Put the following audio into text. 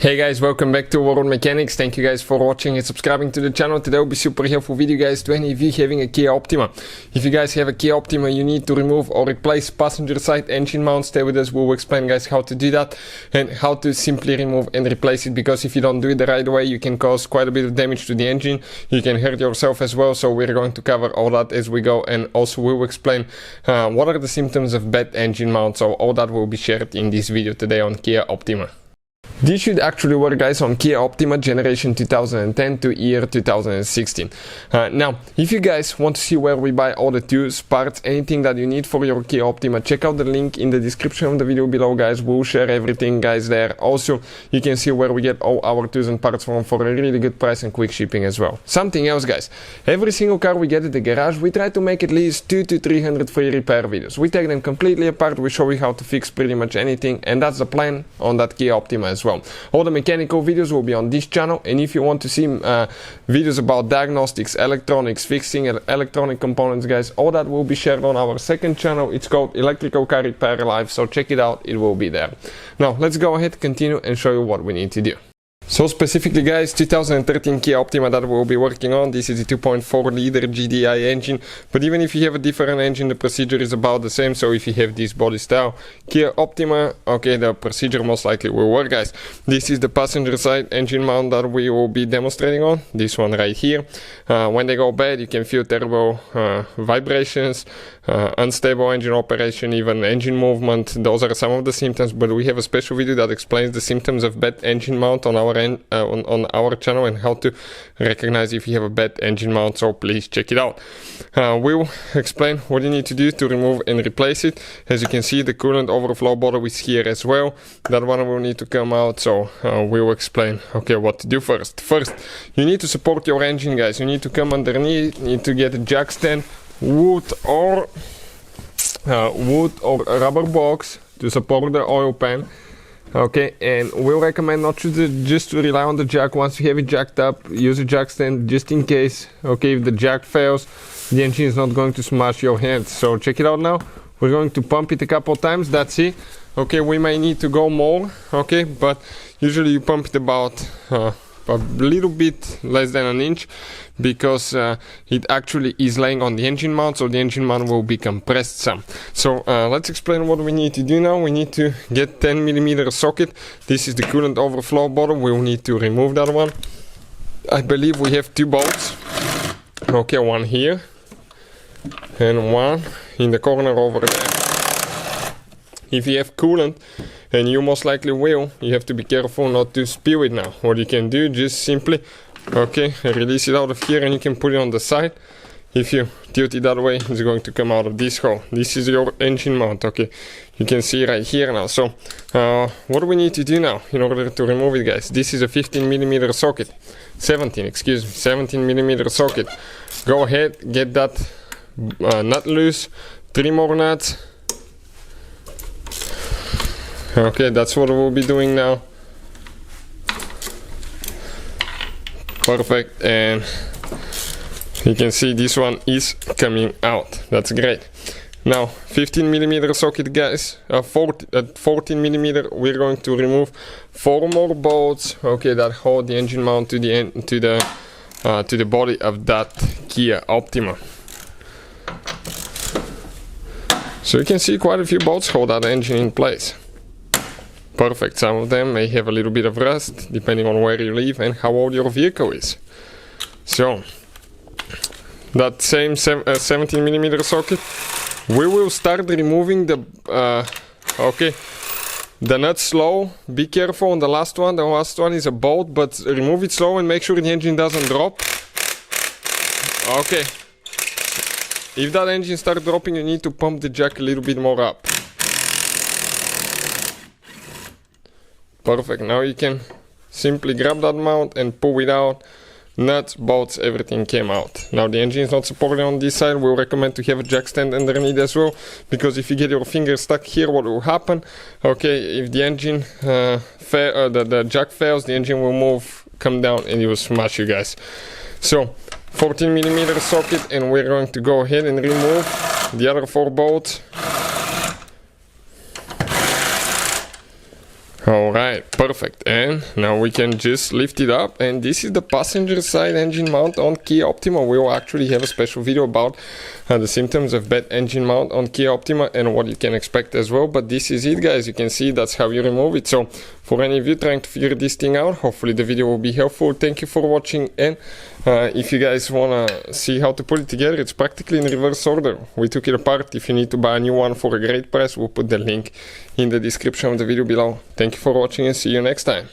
Hey guys, welcome back to World Mechanics. Thank you guys for watching and subscribing to the channel. Today will be super helpful video guys to any of you having a Kia Optima. If you guys have a Kia Optima, you need to remove or replace passenger side engine mount. Stay with us, we'll explain guys how to do that and how to simply remove and replace it, because if you don't do it the right way, you can cause quite a bit of damage to the engine. You can hurt yourself as well, so we're going to cover all that as we go, and also we'll explain what are the symptoms of bad engine mount. So all that will be shared in this video today on Kia Optima. This should actually work guys on Kia Optima generation 2010 to year 2016. Now, if you guys want to see where we buy all the tools, parts, anything that you need for your Kia Optima, check out the link in the description of the video below guys. We'll share everything guys there. Also, you can see where we get all our tools and parts from for a really good price and quick shipping as well. Something else guys, every single car we get at the garage, we try to make at least 200 to 300 free repair videos. We take them completely apart, we show you how to fix pretty much anything, and that's the plan on that Kia Optima as well. All the mechanical videos will be on this channel, and if you want to see videos about diagnostics, electronics, fixing electronic components guys, all that will be shared on our second channel. It's called Electrical Car Repair Live, so check it out, it will be there. Now let's go ahead, continue and show you what we need to do. So specifically guys, 2013 Kia Optima that we'll be working on. This is a 2.4 liter GDI engine, but even if you have a different engine, the procedure is about the same. So if you have this body style Kia Optima, okay, the procedure most likely will work guys. This is the passenger side engine mount that we will be demonstrating on, this one right here. When they go bad, you can feel terrible vibrations, unstable engine operation, even engine movement. Those are some of the symptoms, but we have a special video that explains the symptoms of bad engine mount on our on our channel, and how to recognize if you have a bad engine mount, so please check it out. We'll explain what you need to do to remove and replace it. As you can see, the coolant overflow bottle is here as well. That one will need to come out, so we'll explain okay what to do first. First, you need to support your engine guys. You need to come underneath, you need to get a jack stand, wood or a rubber box to support the oil pan. Okay, and we'll recommend not to just to rely on the jack. Once you have it jacked up, use a jack stand just in case. Okay, if the jack fails, the engine is not going to smash your hands. So check it out now. We're going to pump it a couple times, that's it. Okay, we may need to go more, okay, but usually you pump it about a little bit less than an inch, because it actually is laying on the engine mount, so the engine mount will be compressed some. So let's explain what we need to do now. We need to get 10mm socket. This is the coolant overflow bottle. We'll need to remove that one. I believe we have two bolts. Okay, one here and one in the corner over there. If you have coolant, and you most likely will, you have to be careful not to spill it now. What you can do, just simply, okay, release it out of here, and you can put it on the side. If you tilt it that way, it's going to come out of this hole. This is your engine mount, okay. You can see right here now. So, what do we need to do now in order to remove it, guys? This is a 15mm socket. 17mm socket. Go ahead, get that nut loose, 3 more nuts. Okay, that's what we'll be doing now. Perfect, and you can see this one is coming out. That's great. Now 15mm socket guys, 14mm, we're going to remove 4 more bolts, okay, that hold the engine mount to the end, to the body of that Kia Optima. So you can see quite a few bolts hold that engine in place. Perfect. Some of them may have a little bit of rust, depending on where you live and how old your vehicle is. So, that same 17mm socket, we will start removing the nuts slow. Be careful on the last one. The last one is a bolt, but remove it slow and make sure the engine doesn't drop. Okay. If that engine starts dropping, you need to pump the jack a little bit more up. Perfect, now you can simply grab that mount and pull it out. Nuts, bolts, everything came out. Now the engine is not supported on this side. We'll recommend to have a jack stand underneath as well, because if you get your finger stuck here, what will happen? Okay, if the engine the jack fails, the engine will move, come down, and it will smash you guys. So 14mm socket, and we're going to go ahead and remove the other 4 bolts. Alright, perfect. And now we can just lift it up, and this is the passenger side engine mount on Kia Optima. We will actually have a special video about the symptoms of bad engine mount on Kia Optima and what you can expect as well. But this is it, guys. You can see that's how you remove it. So for any of you trying to figure this thing out, hopefully the video will be helpful. Thank you for watching, and if you guys want to see how to put it together, it's practically in reverse order. We took it apart. If you need to buy a new one for a great price, we'll put the link in the description of the video below. Thank you for watching, and see you next time.